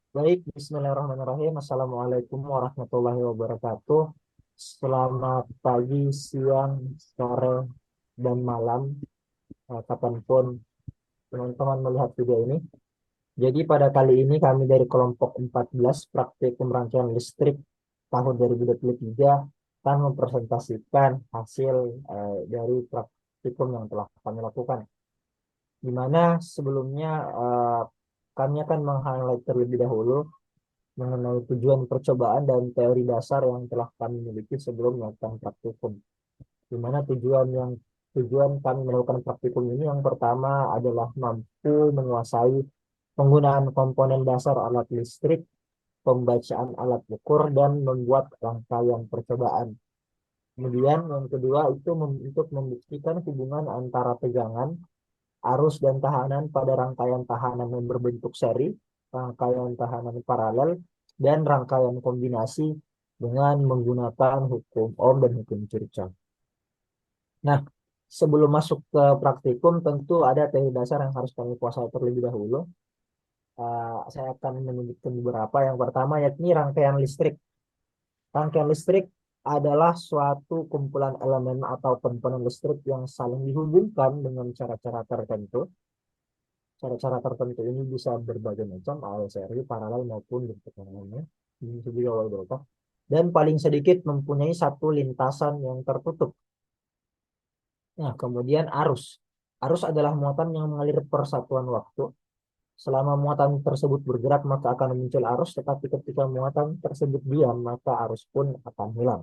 Baik, Bismillahirrahmanirrahim. Assalamualaikum warahmatullahi wabarakatuh. Selamat pagi, siang, sore, dan malam, kapanpun teman-teman melihat video ini. Jadi pada kali ini kami dari kelompok 14 praktikum rangkaian listrik tahun 2023 akan mempresentasikan hasil dari praktikum yang telah kami lakukan. Di mana sebelumnya kami akan meng-highlight terlebih dahulu mengenai tujuan percobaan dan teori dasar yang telah kami miliki sebelum melakukan praktikum. Di mana tujuan kami melakukan praktikum ini yang pertama adalah mampu menguasai penggunaan komponen dasar alat listrik, pembacaan alat ukur, dan membuat rangkaian percobaan. Kemudian yang kedua itu untuk membuktikan hubungan antara tegangan, arus, dan tahanan pada rangkaian tahanan yang berbentuk seri, rangkaian tahanan paralel, dan rangkaian kombinasi dengan menggunakan hukum Ohm dan hukum Kirchhoff. Nah, sebelum masuk ke praktikum, tentu ada teori dasar yang harus kami kuasai terlebih dahulu. Saya akan menyebutkan beberapa. Yang pertama yakni rangkaian listrik. Rangkaian listrik adalah suatu kumpulan elemen atau komponen listrik yang saling dihubungkan dengan cara-cara tertentu. Cara-cara tertentu ini bisa berbagai macam, seri, paralel maupun bertegangannya. Ini juga wall delta. Dan paling sedikit mempunyai satu lintasan yang tertutup. Nah, kemudian arus. Arus adalah muatan yang mengalir persatuan waktu. Selama muatan tersebut bergerak, maka akan muncul arus, tetapi ketika muatan tersebut diam, maka arus pun akan hilang.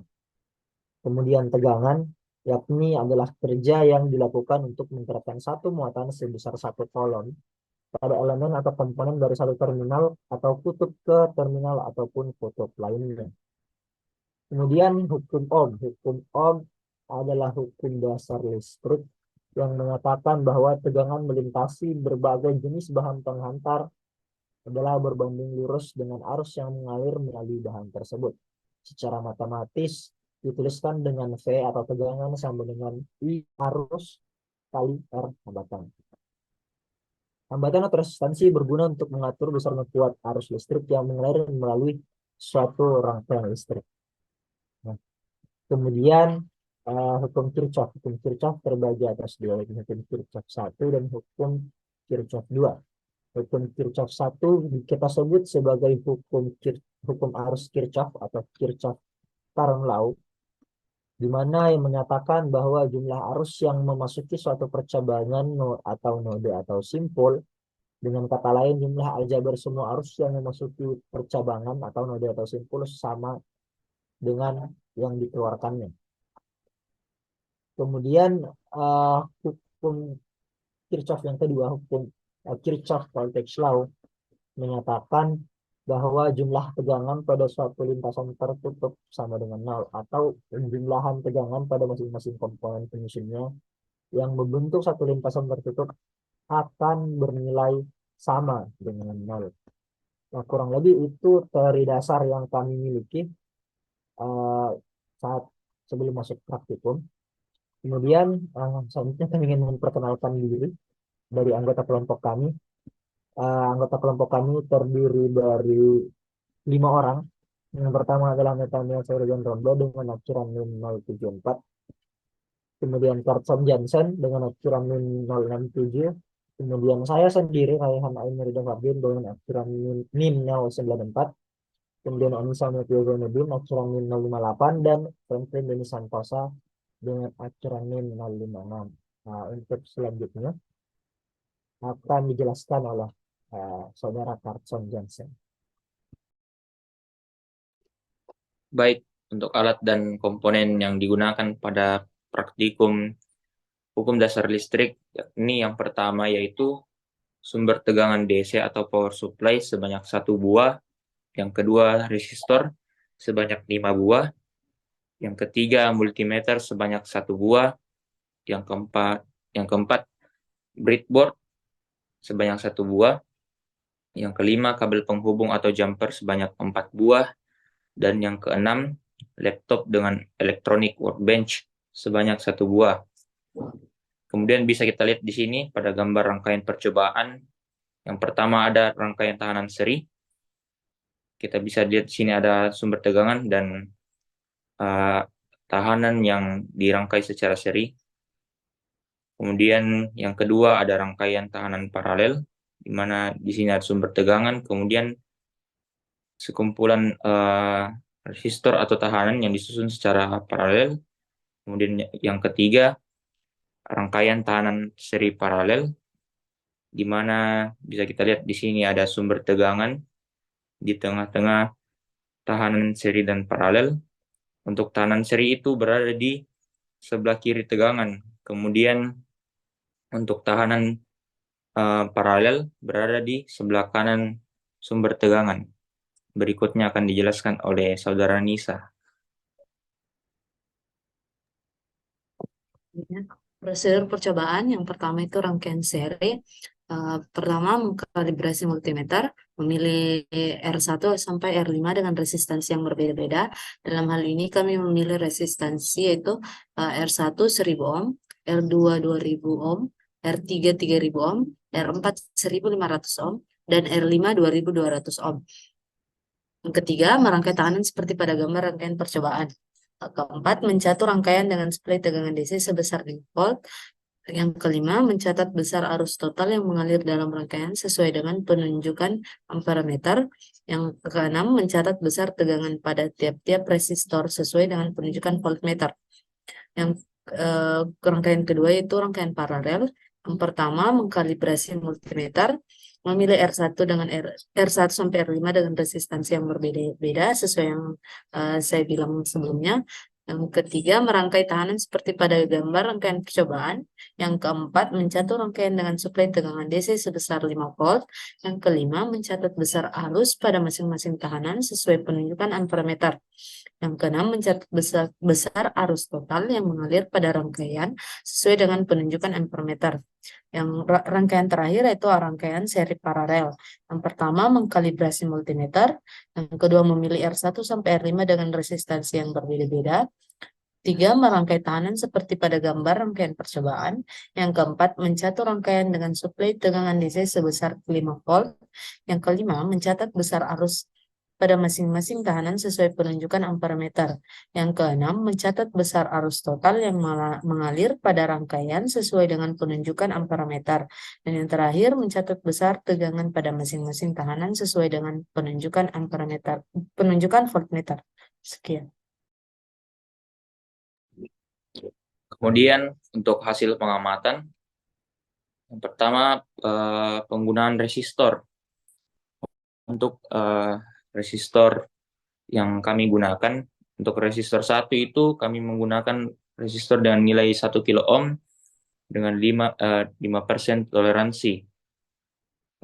Kemudian tegangan, yakni adalah kerja yang dilakukan untuk menggerakkan satu muatan sebesar satu kolom pada elemen atau komponen dari satu terminal atau kutub ke terminal ataupun kutub lainnya. Kemudian hukum Ohm. Hukum Ohm adalah hukum dasar listrik yang mengatakan bahwa tegangan melintasi berbagai jenis bahan penghantar adalah berbanding lurus dengan arus yang mengalir melalui bahan tersebut. Secara matematis dituliskan dengan V atau tegangan sama dengan I arus kali R hambatan. Hambatan atau resistansi berguna untuk mengatur besarnya kuat arus listrik yang mengalir melalui suatu rangkaian listrik. Nah, kemudian hukum Kirchhoff. Hukum Kirchhoff terbagi atas dua, hukum Kirchhoff satu dan hukum Kirchhoff 2. Hukum Kirchhoff satu kita sebut sebagai hukum arus Kirchhoff atau Kirchhoff current law, di mana yang menyatakan bahwa jumlah arus yang memasuki suatu percabangan atau node atau simpul, dengan kata lain jumlah aljabar semua arus yang memasuki percabangan atau node atau simpul sama dengan yang dikeluarkannya. Kemudian hukum Kirchhoff yang kedua, hukum Kirchhoff voltage law, menyatakan bahwa jumlah tegangan pada suatu lintasan tertutup sama dengan nol, atau jumlahan tegangan pada masing-masing komponen penyusunnya yang membentuk satu lintasan tertutup akan bernilai sama dengan nol. Nah, kurang lebih itu teori dasar yang kami miliki eh, saat sebelum masuk praktikum. Kemudian selanjutnya kami ingin memperkenalkan diri dari anggota kelompok kami. Anggota kelompok kami terdiri dari 5 orang. Yang pertama adalah Nathaniel Sorigan Rondo dengan akhiran NIM 074. Kemudian Carlson Johnson dengan akhiran NIM 067. Kemudian saya sendiri, Raihan Ainur Fardin dengan akhiran NIM 094. Kemudian Anissa Metio Zainudin akhiran NIM 058. Dan Franklin Denis Santosa dengan akhiran NIM 056. Nah, untuk selanjutnya akan dijelaskan oleh saudara Carlson Johnson. Baik, untuk alat dan komponen yang digunakan pada praktikum hukum dasar listrik, yakni yang pertama yaitu sumber tegangan DC atau power supply sebanyak 1 buah, yang kedua resistor sebanyak 5 buah, yang ketiga multimeter sebanyak 1 buah, yang keempat breadboard sebanyak 1 buah, yang kelima kabel penghubung atau jumper sebanyak 4 buah, dan yang keenam laptop dengan electronic workbench sebanyak 1 buah. Kemudian bisa kita lihat di sini pada gambar rangkaian percobaan. Yang pertama ada rangkaian tahanan seri, kita bisa lihat di sini ada sumber tegangan dan tahanan yang dirangkai secara seri. Kemudian yang kedua ada rangkaian tahanan paralel, di mana di sini ada sumber tegangan, kemudian sekumpulan resistor atau tahanan yang disusun secara paralel. Kemudian yang ketiga, rangkaian tahanan seri paralel, di mana bisa kita lihat di sini ada sumber tegangan di tengah-tengah tahanan seri dan paralel. Untuk tahanan seri itu berada di sebelah kiri tegangan. Kemudian untuk tahanan paralel berada di sebelah kanan sumber tegangan. Berikutnya akan dijelaskan oleh Saudara Nisa. Ya. Prosedur percobaan yang pertama itu rangkaian seri. Pertama, mengkalibrasi multimeter, memilih R1 sampai R5 dengan resistansi yang berbeda-beda. Dalam hal ini kami memilih resistansi yaitu R1 1000 ohm, R2 2000 ohm, R3 3000 ohm, R4 1500 ohm, dan R5 2200 ohm. Yang ketiga, merangkai tahanan seperti pada gambar rangkaian percobaan. Keempat, mencatur rangkaian dengan supply tegangan DC sebesar 5 volt. Yang kelima, mencatat besar arus total yang mengalir dalam rangkaian sesuai dengan penunjukan amperemeter. Yang keenam, mencatat besar tegangan pada tiap-tiap resistor sesuai dengan penunjukan voltmeter. Yang rangkaian kedua itu rangkaian paralel. Yang pertama, mengkalibrasi multimeter, memilih R1 dengan R1 sampai R5 dengan resistansi yang berbeda-beda sesuai yang saya bilang sebelumnya. Yang ketiga, merangkai tahanan seperti pada gambar rangkaian percobaan. Yang keempat, mencatur rangkaian dengan suplai tegangan DC sebesar 5 volt. Yang kelima, mencatat besar arus pada masing-masing tahanan sesuai penunjukan amperemeter. Yang keenam, mencatat besar arus total yang mengalir pada rangkaian sesuai dengan penunjukan amperemeter. Yang rangkaian terakhir yaitu rangkaian seri paralel. Yang pertama, mengkalibrasi multimeter. Yang kedua, memilih R1 sampai R5 dengan resistansi yang berbeda-beda. Tiga, merangkai tahanan seperti pada gambar rangkaian percobaan. Yang keempat, mencatur rangkaian dengan suplai tegangan DC sebesar 5 volt. Yang kelima, mencatat besar arus pada masing-masing tahanan sesuai penunjukan amperemeter. Yang keenam, mencatat besar arus total yang mengalir pada rangkaian sesuai dengan penunjukan amperemeter. Dan yang terakhir, mencatat besar tegangan pada masing-masing tahanan sesuai dengan penunjukan amperemeter, penunjukan voltmeter. Sekian. Kemudian untuk hasil pengamatan, yang pertama penggunaan resistor. Untuk resistor yang kami gunakan, untuk resistor 1 itu kami menggunakan resistor dengan nilai 1 kilo ohm dengan 5% toleransi.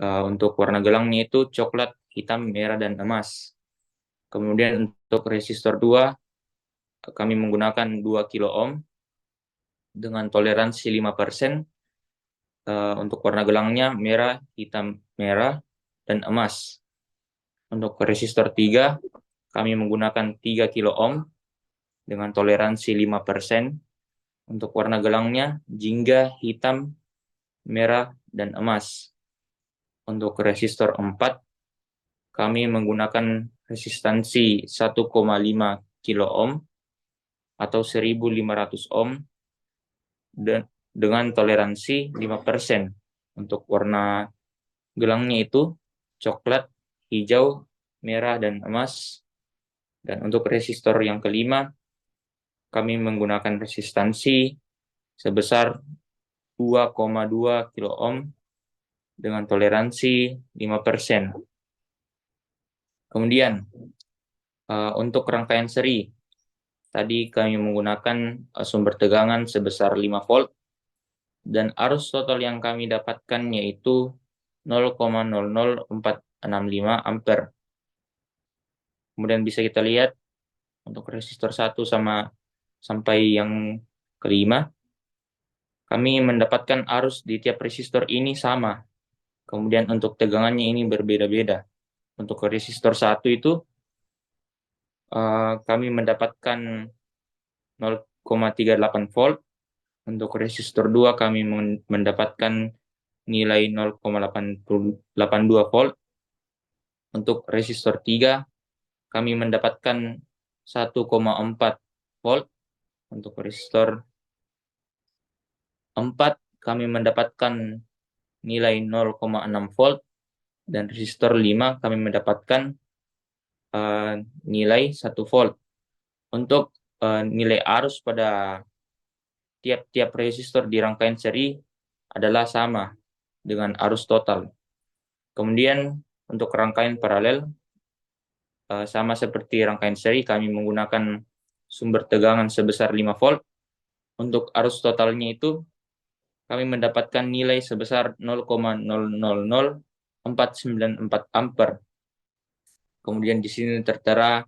Untuk warna gelangnya itu coklat, hitam, merah, dan emas. Kemudian untuk resistor 2 kami menggunakan 2 kilo ohm dengan toleransi 5%. Untuk warna gelangnya merah, hitam, merah, dan emas. Untuk resistor 3 kami menggunakan 3 kilo ohm dengan toleransi 5%. Untuk warna gelangnya jingga, hitam, merah, dan emas. Untuk resistor 4 kami menggunakan resistansi 1,5 kilo ohm atau 1500 ohm dengan toleransi 5%. Untuk warna gelangnya itu coklat, hijau, merah, dan emas. Dan untuk resistor yang kelima, kami menggunakan resistansi sebesar 2,2 kilo ohm dengan toleransi 5%. Kemudian untuk rangkaian seri, tadi kami menggunakan sumber tegangan sebesar 5 volt dan arus total yang kami dapatkan yaitu 0,00465 ampere. Kemudian bisa kita lihat untuk resistor 1 sampai yang kelima, kami mendapatkan arus di tiap resistor ini sama. Kemudian untuk tegangannya ini berbeda-beda. Untuk resistor 1 itu kami mendapatkan 0,38 volt. Untuk resistor 2 kami mendapatkan nilai 0,82 volt. untuk resistor 3 kami mendapatkan 1,4 volt. Untuk resistor 4 kami mendapatkan nilai 0,6 volt, dan resistor 5 kami mendapatkan nilai 1 volt. Untuk nilai arus pada tiap-tiap resistor di rangkaian seri adalah sama dengan arus total. Kemudian untuk rangkaian paralel, sama seperti rangkaian seri, kami menggunakan sumber tegangan sebesar 5 volt. Untuk arus totalnya itu kami mendapatkan nilai sebesar 0,000494 ampere. Kemudian di sini tertera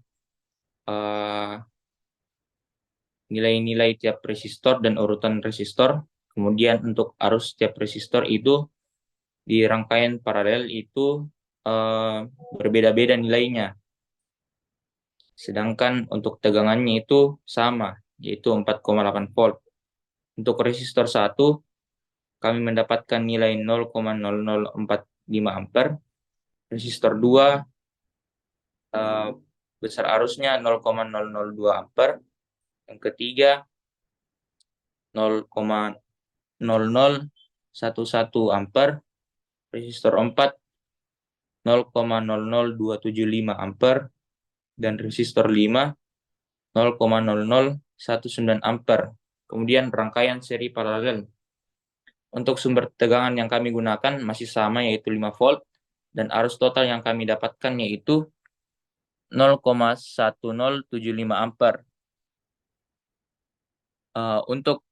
nilai-nilai tiap resistor dan urutan resistor. Kemudian untuk arus tiap resistor itu di rangkaian paralel itu berbeda-beda nilainya. Sedangkan untuk tegangannya itu sama, yaitu 4,8 volt. Untuk resistor 1 kami mendapatkan nilai 0,0045 ampere. Resistor 2 besar arusnya 0,002 ampere. Yang ketiga 0,0011 ampere. Resistor 4 0,00275 ampere. Dan resistor 5 0,0019 ampere. Kemudian rangkaian seri paralel. Untuk sumber tegangan yang kami gunakan masih sama, yaitu 5 volt, dan arus total yang kami dapatkan yaitu 0,1075 ampere. Untuk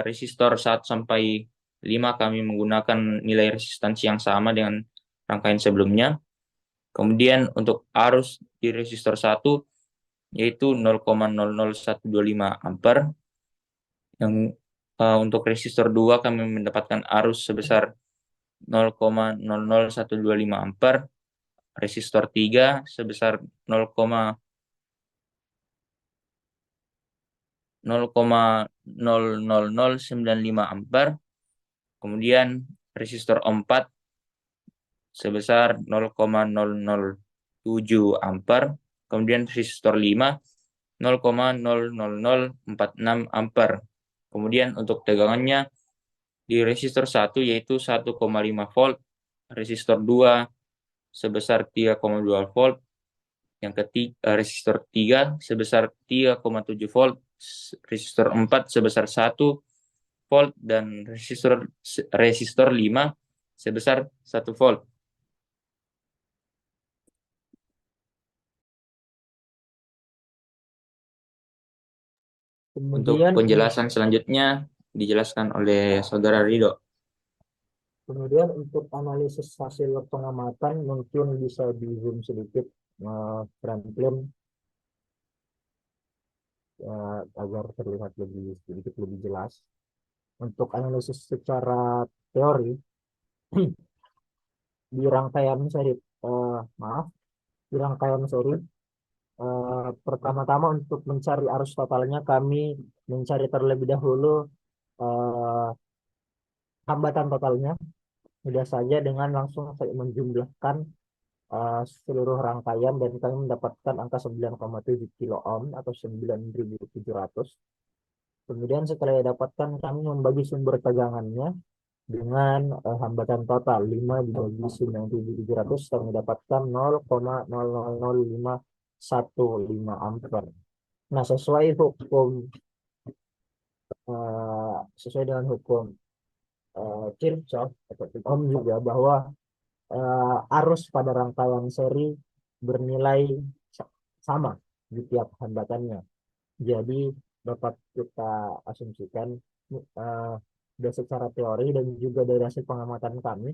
resistor 1 sampai 5 kami menggunakan nilai resistansi yang sama dengan rangkaian sebelumnya. Kemudian untuk arus di resistor 1 yaitu 0,00125 ampere. Yang untuk resistor 2 kami mendapatkan arus sebesar 0,00125 ampere. Resistor 3 sebesar 0,00095 ampere. Kemudian resistor 4 sebesar 0,007 ampere. Kemudian resistor 5 0,00046 ampere. Kemudian untuk tegangannya di resistor 1 yaitu 1,5 volt, resistor 2 sebesar 3,2 volt, yang ketiga resistor 3 sebesar 3,7 volt, resistor 4 sebesar 1 volt, dan resistor 5 sebesar 1 volt. Untuk Kemudian penjelasan selanjutnya dijelaskan oleh Saudara Ridho. Kemudian untuk analisis hasil pengamatan mungkin bisa di zoom sedikit, Franklin, agar terlihat sedikit lebih jelas. Untuk analisis secara teori di rangkaian seri, di rangkaian seri, pertama-tama untuk mencari arus totalnya kami mencari terlebih dahulu hambatan totalnya. Mudah saja dengan langsung saya menjumlahkan seluruh rangkaian, dan kami mendapatkan angka 9,7 kilo ohm atau 9.700. Kemudian setelah didapatkan, kami membagi sumber tegangannya dengan hambatan total 5 dibagi 9.700, kami mendapatkan 0,000515 ampere. Nah, sesuai dengan hukum Kirchhoff atau Ohm juga, bahwa arus pada rangkaian seri bernilai sama di tiap hambatannya. Jadi dapat kita asumsikan dari secara teori dan juga dari hasil pengamatan kami,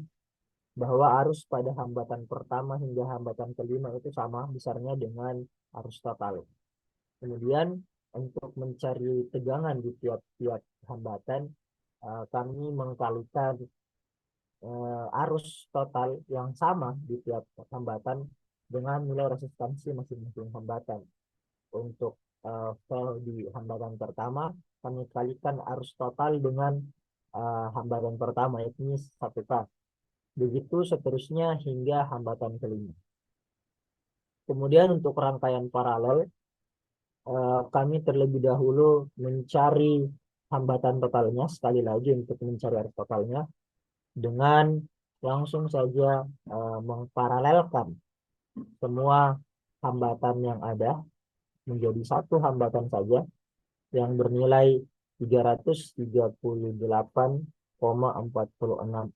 bahwa arus pada hambatan pertama hingga hambatan kelima itu sama besarnya dengan arus total. Kemudian untuk mencari tegangan di tiap-tiap hambatan, kami mengkalikan arus total yang sama di tiap hambatan dengan nilai resistansi masing-masing hambatan. Untukvel di hambatan pertama, kami kalikan arus total dengan hambatan pertama, yakni 1K. Begitu seterusnya hingga hambatan kelima. Kemudian untuk rangkaian paralel, kami terlebih dahulu mencari hambatan totalnya, sekali lagi untuk mencari arus totalnya, dengan langsung saja memparalelkan semua hambatan yang ada menjadi satu hambatan saja yang bernilai 338,46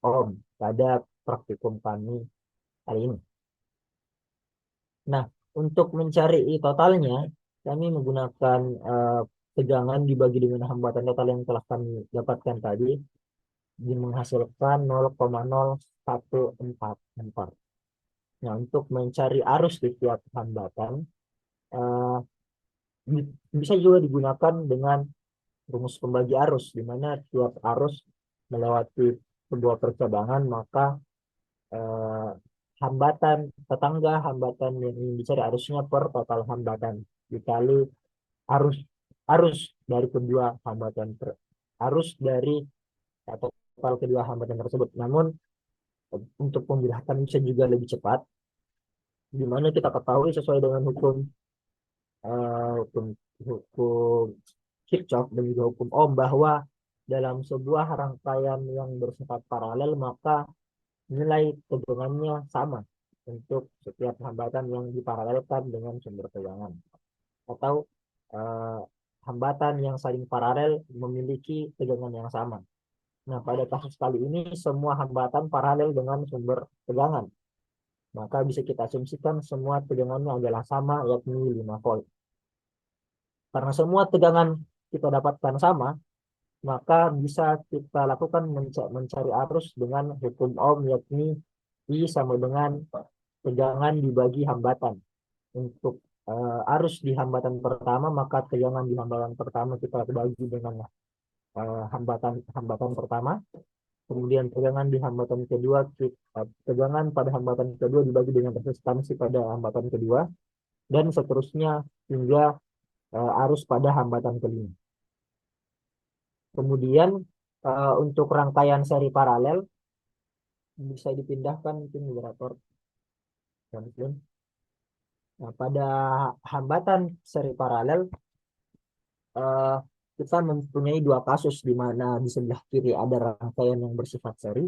ohm pada praktikum kami kali ini. Nah, untuk mencari totalnya, kami menggunakan tegangan dibagi dengan hambatan total yang telah kami dapatkan tadi, menghasilkan 0,0144. Nah, untuk mencari arus di tiap hambatan, eh, bisa juga digunakan dengan rumus pembagi arus, di mana tiap arus melewati sebuah percabangan, maka eh, hambatan tetangga hambatan yang ingin dicari arusnya per total hambatan dikali arus arus dari kedua hambatan arus dari total kedua hambatan tersebut. Namun untuk pemilihan bisa juga lebih cepat, di mana kita ketahui sesuai dengan hukum hukum Kirchhoff dan juga hukum Ohm bahwa dalam sebuah rangkaian yang bersifat paralel maka nilai tegangannya sama untuk setiap hambatan yang diparalelkan dengan sumber tegangan, atau eh, hambatan yang saling paralel memiliki tegangan yang sama. Nah, pada kasus kali ini semua hambatan paralel dengan sumber tegangan, maka bisa kita asumsikan semua tegangannya adalah sama, yakni 5 volt. Karena semua tegangan kita dapatkan sama, maka bisa kita lakukan mencari arus dengan hukum Ohm, yakni I sama dengan tegangan dibagi hambatan. Untuk arus di hambatan pertama, maka tegangan di hambatan pertama kita bagi dengan hambatan hambatan pertama. Kemudian tegangan di hambatan kedua, tegangan pada hambatan kedua dibagi dengan resistansi pada hambatan kedua, dan seterusnya hingga arus pada hambatan kelima. Kemudian untuk rangkaian seri paralel bisa dipindahkan mungkin moderator. Nah, pada hambatan seri paralel eh, kita mempunyai dua kasus, di mana di sebelah kiri ada rangkaian yang bersifat seri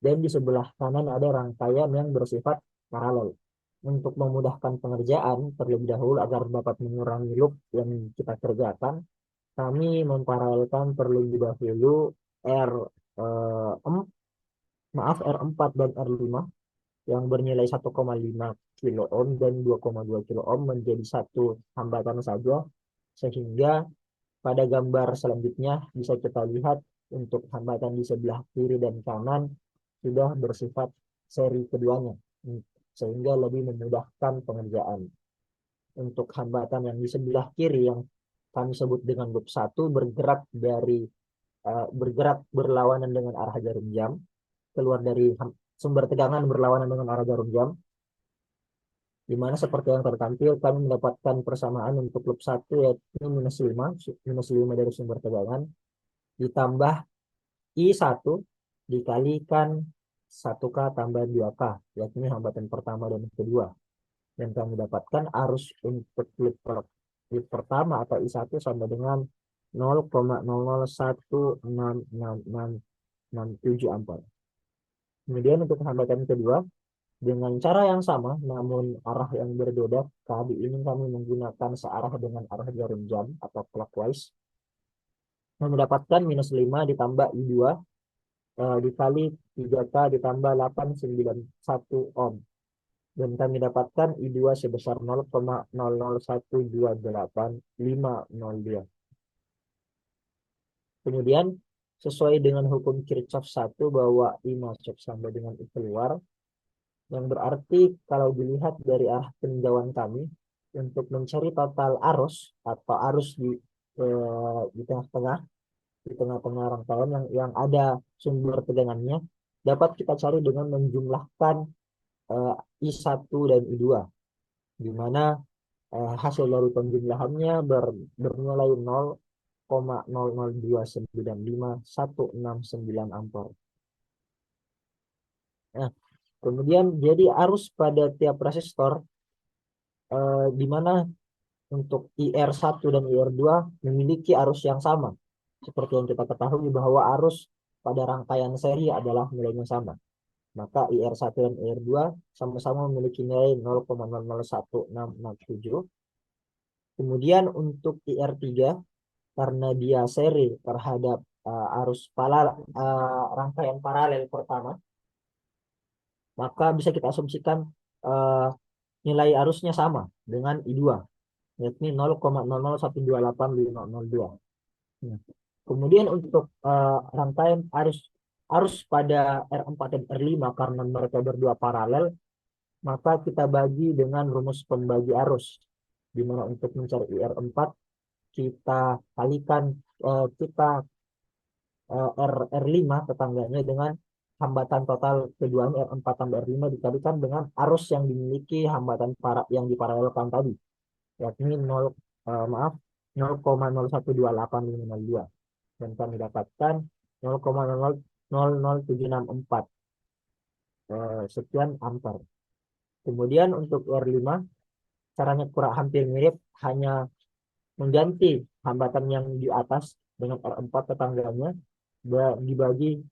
dan di sebelah kanan ada rangkaian yang bersifat paralel. Untuk memudahkan pengerjaan terlebih dahulu agar dapat mengurangi loop yang kita kerjakan, kami memparalelkan terlebih dahulu R eh, maaf R4 dan R5 yang bernilai 1,5 kilo ohm dan 2,2 kilo ohm menjadi satu hambatan saja, sehingga pada gambar selanjutnya bisa kita lihat untuk hambatan di sebelah kiri dan kanan sudah bersifat seri keduanya, sehingga lebih memudahkan pengerjaan. Untuk hambatan yang di sebelah kiri yang kami sebut dengan loop 1 bergerak berlawanan dengan arah jarum jam, keluar dari sumber tegangan berlawanan dengan arah jarum jam, di mana seperti yang tertampil kami mendapatkan persamaan untuk loop 1 yaitu -5 dari sumber tegangan ditambah I1 dikalikan 1K tambah 2K, yakni hambatan pertama dan kedua. Dan kami dapatkan arus untuk loop pertama atau I1 sama dengan 0,00166667 ampere. Kemudian untuk hambatan kedua, dengan cara yang sama namun arah yang berbeda, kali ini kami menggunakan searah dengan arah jarum jam atau clockwise, mendapatkan -5 ditambah I2 dikali 3K ditambah 891 ohm. Dan kami dapatkan I2 sebesar 0,00128502. Kemudian sesuai dengan hukum Kirchhoff 1 bahwa I masuk sama dengan I keluar, yang berarti kalau dilihat dari arah peninjauan kami, untuk mencari total arus atau arus di tengah-tengah rangkaian yang ada sumber tegangannya dapat kita cari dengan menjumlahkan I1 dan I2, di mana hasil dari penjumlahannya bernilai 0,00295,169 ampere. Nah, kemudian jadi arus pada tiap resistor di mana untuk IR1 dan IR2 memiliki arus yang sama. Seperti yang kita ketahui bahwa arus pada rangkaian seri adalah nilainya sama. Maka IR1 dan IR2 sama-sama memiliki nilai 0,001667. Kemudian untuk IR3 karena dia seri terhadap arus rangkaian paralel pertama, maka bisa kita asumsikan uh, nilai arusnya sama dengan I2, yakni 0,00128502. Nah, kemudian untuk rangkaian arus arus pada R4 dan R5 karena mereka berdua paralel, maka kita bagi dengan rumus pembagi arus, di mana untuk mencari IR4 kita kalikan kita R5 tetangganya dengan hambatan total keduanya R4 tambah R5 dikalikan dengan arus yang dimiliki hambatan yang diparalelkan tadi, yakni 0,012852, dan kami dapatkan 0,000764 sekian ampere. Kemudian untuk R5 caranya kurang hampir mirip, hanya mengganti hambatan yang di atas dengan R4 tetangganya dibagi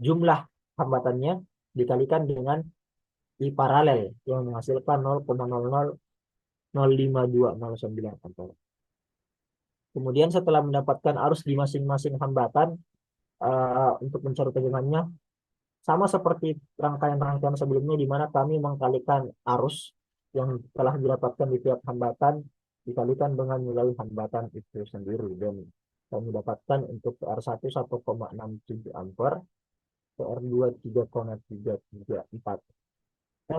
jumlah hambatannya dikalikan dengan I paralel yang menghasilkan 0,00052009 ampere. Kemudian setelah mendapatkan arus di masing-masing hambatan, untuk mencari tegangannya sama seperti rangkaian-rangkaian sebelumnya, di mana kami mengkalikan arus yang telah didapatkan di tiap hambatan dikalikan dengan nilai hambatan itu sendiri, dan kami dapatkan untuk PR1 1,67 ampere, PR2 3,334,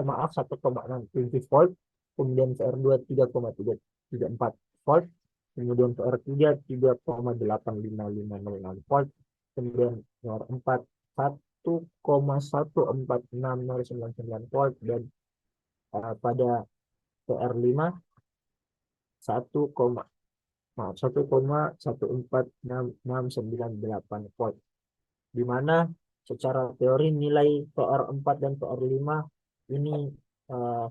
maaf 1,6 volt, kemudian PR2 3,334 volt, kemudian PR3 3,85506 volt, kemudian PR4 1,14699 volt, dan pada PR5 1, maaf 1,1466698 volt, di mana secara teori nilai PR4 dan PR5 ini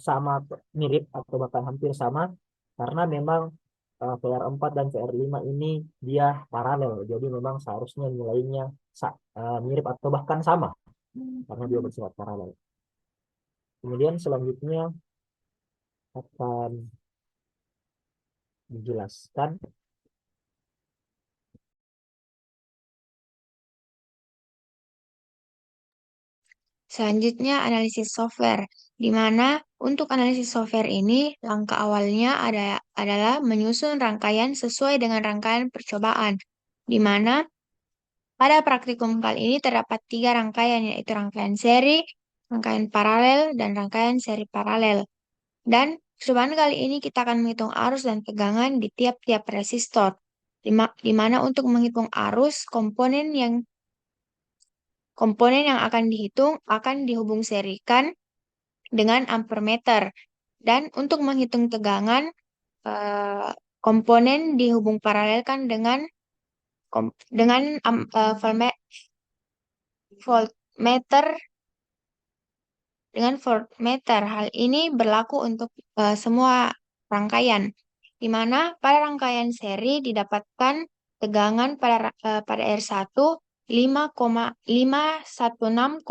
sama, mirip atau bahkan hampir sama, karena memang PR4 dan PR5 ini dia paralel, jadi memang seharusnya nilainya mirip atau bahkan sama karena dia bersifat paralel. Kemudian selanjutnya akan dijelaskan Selanjutnya analisis software, di mana untuk analisis software ini langkah awalnya adalah menyusun rangkaian sesuai dengan rangkaian percobaan, di mana pada praktikum kali ini terdapat 3 rangkaian, yaitu rangkaian seri, rangkaian paralel, dan rangkaian seri paralel. Dan percobaan kali ini kita akan menghitung arus dan tegangan di tiap-tiap resistor, di mana untuk menghitung arus, komponen yang akan dihitung akan dihubung serikan dengan ampermeter. Dan untuk menghitung tegangan, komponen dihubung paralelkan dengan voltmeter. Hal ini berlaku untuk semua rangkaian, di mana pada rangkaian seri didapatkan tegangan pada R1 5,516,1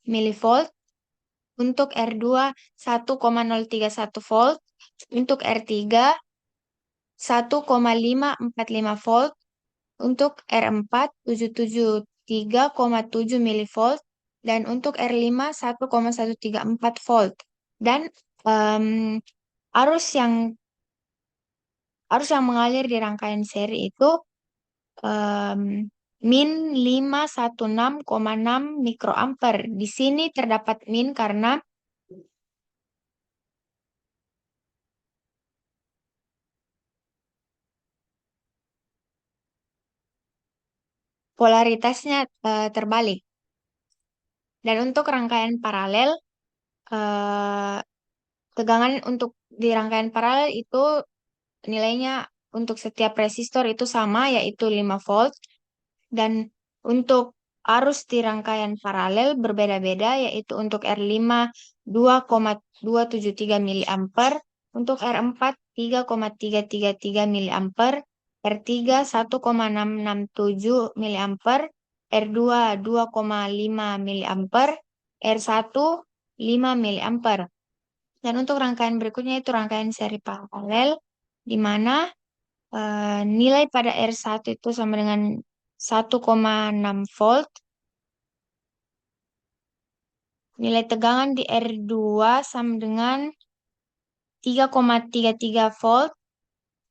milivolt, untuk R2 1,031 volt, untuk R3 1,545 volt, untuk R4 773,7 milivolt, dan untuk R5 1,134 volt. Dan arus yang mengalir di rangkaian seri itu min 516,6 mikroampere. Di sini terdapat min karena polaritasnya terbalik. Dan untuk rangkaian paralel, tegangan untuk di rangkaian paralel itu nilainya untuk setiap resistor itu sama, yaitu 5 volt. Dan untuk arus di rangkaian paralel berbeda-beda, yaitu untuk R5 2,273 mA, untuk R4 3,333 mA, R3 1,667 mA, R2 2,5 mA, R1 5 mA. Dan untuk rangkaian berikutnya itu rangkaian seri paralel, di mana nilai pada R1 itu sama dengan 1,6 volt. Nilai tegangan di R2 sama dengan 3,33 volt.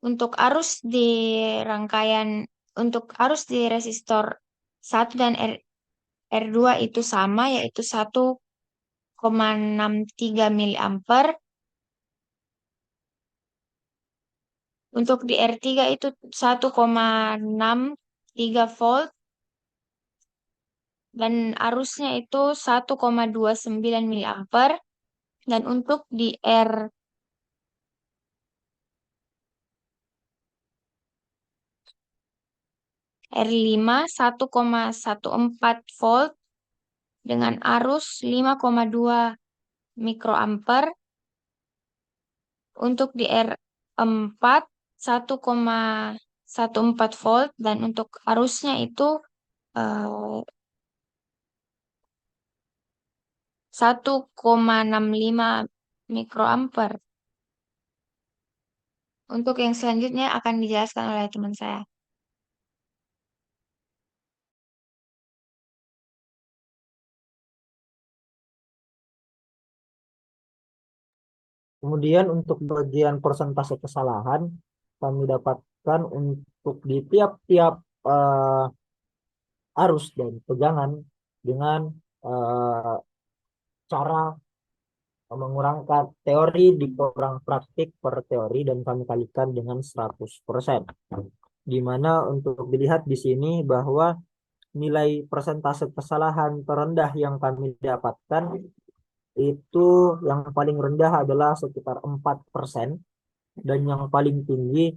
Untuk arus di resistor 1 dan R2 itu sama, yaitu 1,63 mA. Untuk di R3 itu 1,63 volt. Dan arusnya itu 1,29 mA. Dan untuk di R5 1,14 volt dengan arus 5,2 mikroampere. Untuk di R4 1,14 volt dan untuk arusnya itu 1,65 mikroampere. Untuk yang selanjutnya akan dijelaskan oleh teman saya. Kemudian untuk bagian persentase kesalahan kami dapatkan untuk di tiap-tiap arus dan tegangan dengan cara mengurangkan teori dikurang praktik per teori dan kami kalikan dengan 100%. Di mana untuk dilihat di sini bahwa nilai persentase kesalahan terendah yang kami dapatkan itu yang paling rendah adalah sekitar 4% dan yang paling tinggi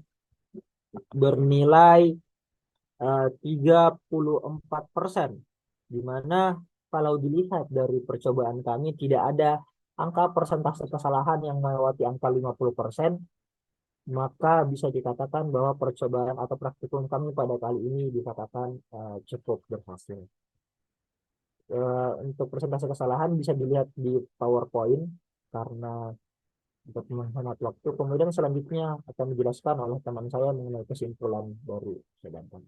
bernilai 34%. Di mana kalau dilihat dari percobaan kami tidak ada angka persentase kesalahan yang melewati angka 50%, maka bisa dikatakan bahwa percobaan atau praktikum kami pada kali ini dikatakan cukup berhasil. Untuk persentase kesalahan bisa dilihat di PowerPoint karena untuk menghemat waktu. Kemudian selanjutnya akan dijelaskan oleh teman saya mengenai kesimpulan dari sedangkan.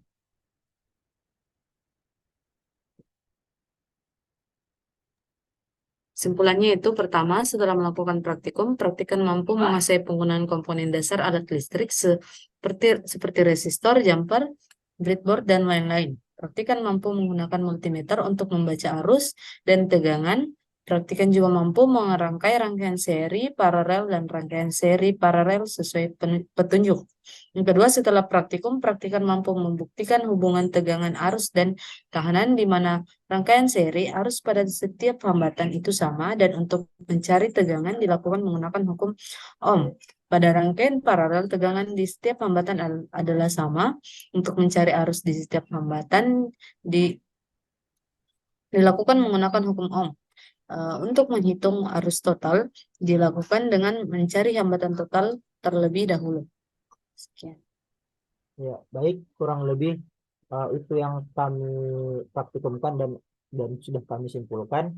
Kesimpulannya itu pertama, setelah melakukan praktikum, praktikan mampu menguasai penggunaan komponen dasar alat listrik seperti resistor, jumper, breadboard, dan lain-lain. Praktikan mampu menggunakan multimeter untuk membaca arus dan tegangan. Praktikan juga mampu merangkai rangkaian seri, paralel, dan rangkaian seri paralel sesuai petunjuk. Yang kedua, setelah praktikum, praktikan mampu membuktikan hubungan tegangan arus dan tekanan di mana rangkaian seri arus pada setiap hambatan itu sama dan untuk mencari tegangan dilakukan menggunakan hukum Ohm. Pada rangkaian paralel tegangan di setiap hambatan adalah sama. Untuk mencari arus di setiap hambatan dilakukan menggunakan hukum Ohm. Untuk menghitung arus total dilakukan dengan mencari hambatan total terlebih dahulu. Sekian. Ya, baik, kurang lebih itu yang kami praktikumkan dan sudah kami simpulkan.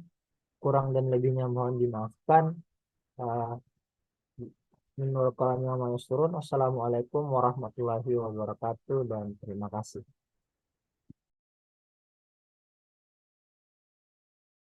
Kurang dan lebihnya mohon dimaafkan. Menurut kalamnya Maestro, Assalamualaikum warahmatullahi wabarakatuh dan terima kasih.